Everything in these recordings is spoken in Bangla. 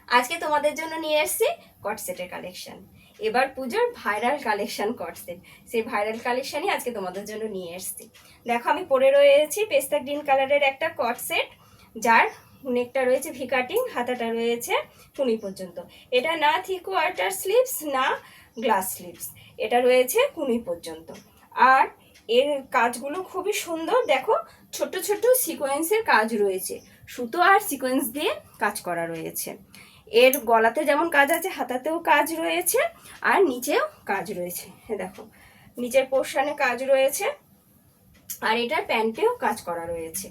আজকে তোমাদের জন্য নিয়ে এসেছি কট সেটের কালেকশন। এবার পুজোর ভাইরাল কালেকশন কট সেট, সেই ভাইরাল কালেকশনই আজকে তোমাদের জন্য নিয়ে এসেছি। দেখো আমি পরে রয়েছি পেস্তা গ্রিন কালারের একটা কট সেট, যার নেকটা রয়েছে ভি কাটিং, হাতাটা রয়েছে টুনি পর্যন্ত। এটা না থ্রি কোয়ার্টার স্লিভস না গ্লাস স্লিভস, এটা রয়েছে কুনি পর্যন্ত। আর এর কাজগুলো খুবই সুন্দর। দেখো ছোট ছোট সিকোয়েন্সের কাজ রয়েছে, সুতো আর সিকোয়েন্স দিয়ে কাজ করা রয়েছে। এর গলাতে যেমন কাজ আছে, হাতাতেও কাজ রয়েছে আর নিচেও কাজ রয়েছে। দেখো নিচের পোর্শনে কাজ রয়েছে আর এটার প্যান্টেও কাজ করা রয়েছে।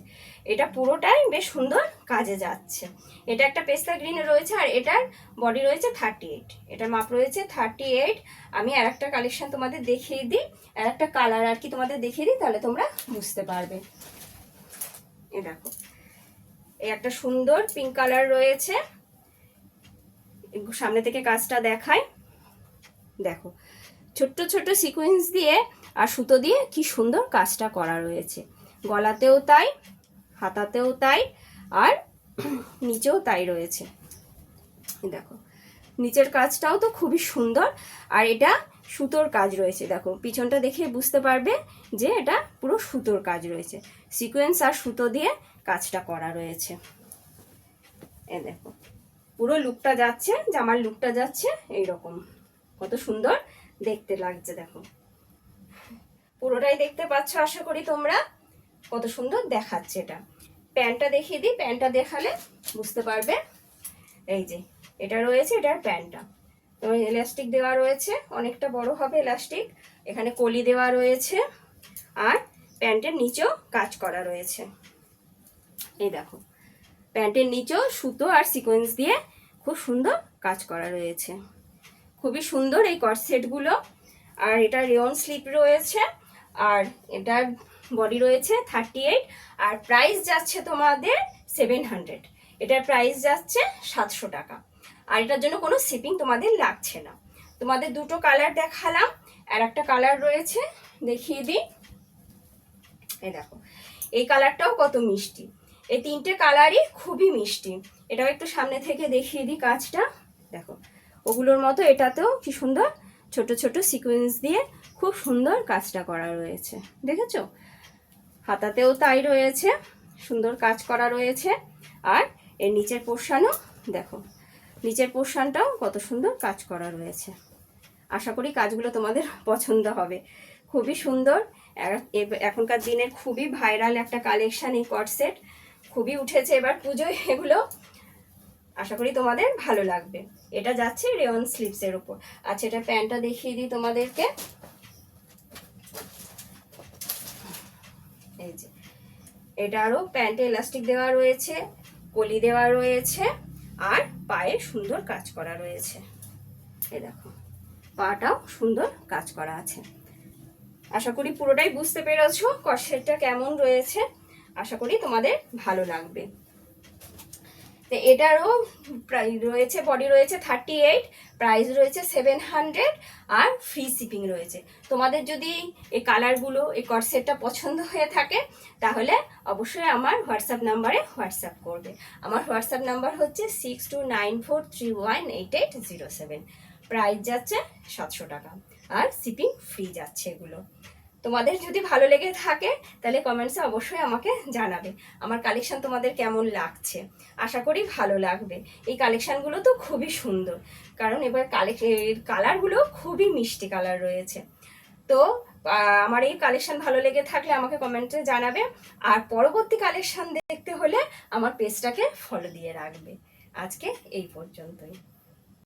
এটা পুরোটাই বেশ সুন্দর কাজে যাচ্ছে। এটা একটা পেস্তা গ্রিনে রয়েছে আর এটার বডি রয়েছে 38, এটার মাপ রয়েছে 38। আমি আর একটা কালেকশন তোমাদের দেখিয়ে দিই, আর একটা কালার আর কি তোমাদের দেখিয়ে দিই, তাহলে তোমরা বুঝতে পারবে। এ দেখো এই একটা সুন্দর পিঙ্ক কালার রয়েছে, সামনে থেকে কাজটা দেখায়। দেখো ছোট্ট ছোট্ট সিকোয়েন্স দিয়ে আর সুতো দিয়ে কি সুন্দর কাজটা করা রয়েছে। গলাতেও তাই, হাতাতেও তাই আর নিচেও তাই রয়েছে। দেখো নিচের কাজটাও তো খুবই সুন্দর আর এটা সুতোর কাজ রয়েছে। দেখো পিছনটা দেখে বুঝতে পারবে যে এটা পুরো সুতোর কাজ রয়েছে, সিকোয়েন্স আর সুতো দিয়ে কাজটা করা রয়েছে। এ দেখো পুরো লুকটা যাচ্ছে, জামার লুকটা যাচ্ছে এইরকম, কত সুন্দর দেখতে লাগছে। দেখো পুরোটাই দেখতে পাচ্ছ আশা করি তোমরা, কত সুন্দর দেখাচ্ছে। এটা প্যান্টটা দেখিয়ে দিই, প্যান্টটা দেখালে বুঝতে পারবে। এই যে এটা রয়েছে, এটার প্যান্টটা তোমার ইলাস্টিক দেওয়া রয়েছে, অনেকটা বড় হবে ইলাস্টিক, এখানে কলি দেওয়া রয়েছে আর প্যান্টের নিচেও কাজ করা রয়েছে। এই দেখো প্যান্টের নিচেও সুতো আর সিকোয়েন্স দিয়ে খুব সুন্দর কাজ করা রয়েছে। খুবই সুন্দর এই কট সেটগুলো। আর এটা রেয়ন স্লিপ রয়েছে আর এটার বডি রয়েছে 38 আর প্রাইস যাচ্ছে তোমাদের 700। এটার প্রাইস যাচ্ছে 700 টাকা আর এটার জন্য কোনো শিপিং তোমাদের লাগছে না। তোমাদের দুটো কালার দেখালাম, আর একটা কালার রয়েছে দেখিয়ে দিই। এই দেখো এই কালারটাও কত মিষ্টি, এই তিনটে কালারই খুবই মিষ্টি। এটাও একটু সামনে থেকে দেখিয়ে দিই কাজটা। দেখো ওগুলোর মতো এটাতেও কি সুন্দর ছোট ছোট সিকোয়েন্স দিয়ে খুব সুন্দর কাজটা করা রয়েছে। দেখেছো হাতাতেও তাই রয়েছে, সুন্দর কাজ করা রয়েছে। আর এর নিচের পোর্শনও দেখো, নিচের পোর্শনটাও কত সুন্দর কাজ করা রয়েছে। আশা করি কাজগুলো তোমাদের পছন্দ হবে, খুবই সুন্দর। এখনকার দিনের খুবই ভাইরাল একটা কালেকশন এই কট সেট, খুবই উঠেছে এবার পুজোয় এগুলো। আশা করি তোমাদের ভালো লাগবে। এটা যাচ্ছে রেয়ন স্লিভসের উপর। আচ্ছা এটা প্যান্টটা দেখিয়ে দিই তোমাদেরকে। এই যে এটা আরও প্যান্টে ইলাস্টিক দেওয়া রয়েছে, কলি দেওয়া রয়েছে আর পায়ে সুন্দর কাজ করা রয়েছে। এই দেখো পাটাও সুন্দর কাজ করা আছে। আশা করি পুরোটাই বুঝতে পেরেছো কট সেটটা কেমন রয়েছে। আশা করি তোমাদের ভালো লাগবে। তো এটারও প্রাইস রয়েছে, বডি রয়েছে 38, প্রাইস রয়েছে 700 আর ফ্রি শিপিং রয়েছে। তোমাদের যদি এই কালারগুলো এই কট সেটটা পছন্দ হয়ে থাকে তাহলে অবশ্যই আমার হোয়াটসঅ্যাপ নাম্বারে হোয়াটসঅ্যাপ করবে। আমার হোয়াটসঅ্যাপ নাম্বার হচ্ছে 6294318807। প্রাইস যাচ্ছে 700 টাকা আর শিপিং ফ্রি যাচ্ছে এগুলো। তোমাদের যদি ভালো লেগে থাকে তাহলে কমেন্টসে অবশ্যই আমাকে জানাবে আমার কালেকশন তোমাদের কেমন লাগছে। আশা করি ভালো লাগবে। এই কালেকশানগুলো তো খুবই সুন্দর, কারণ এবার কালারগুলো খুবই মিষ্টি কালার রয়েছে। তো আমার এই কালেকশন ভালো লেগে থাকলে আমাকে কমেন্টে জানাবে, আর পরবর্তী কালেকশন দেখতে হলে আমার পেজটাকে ফলো দিয়ে রাখবে। আজকে এই পর্যন্তই।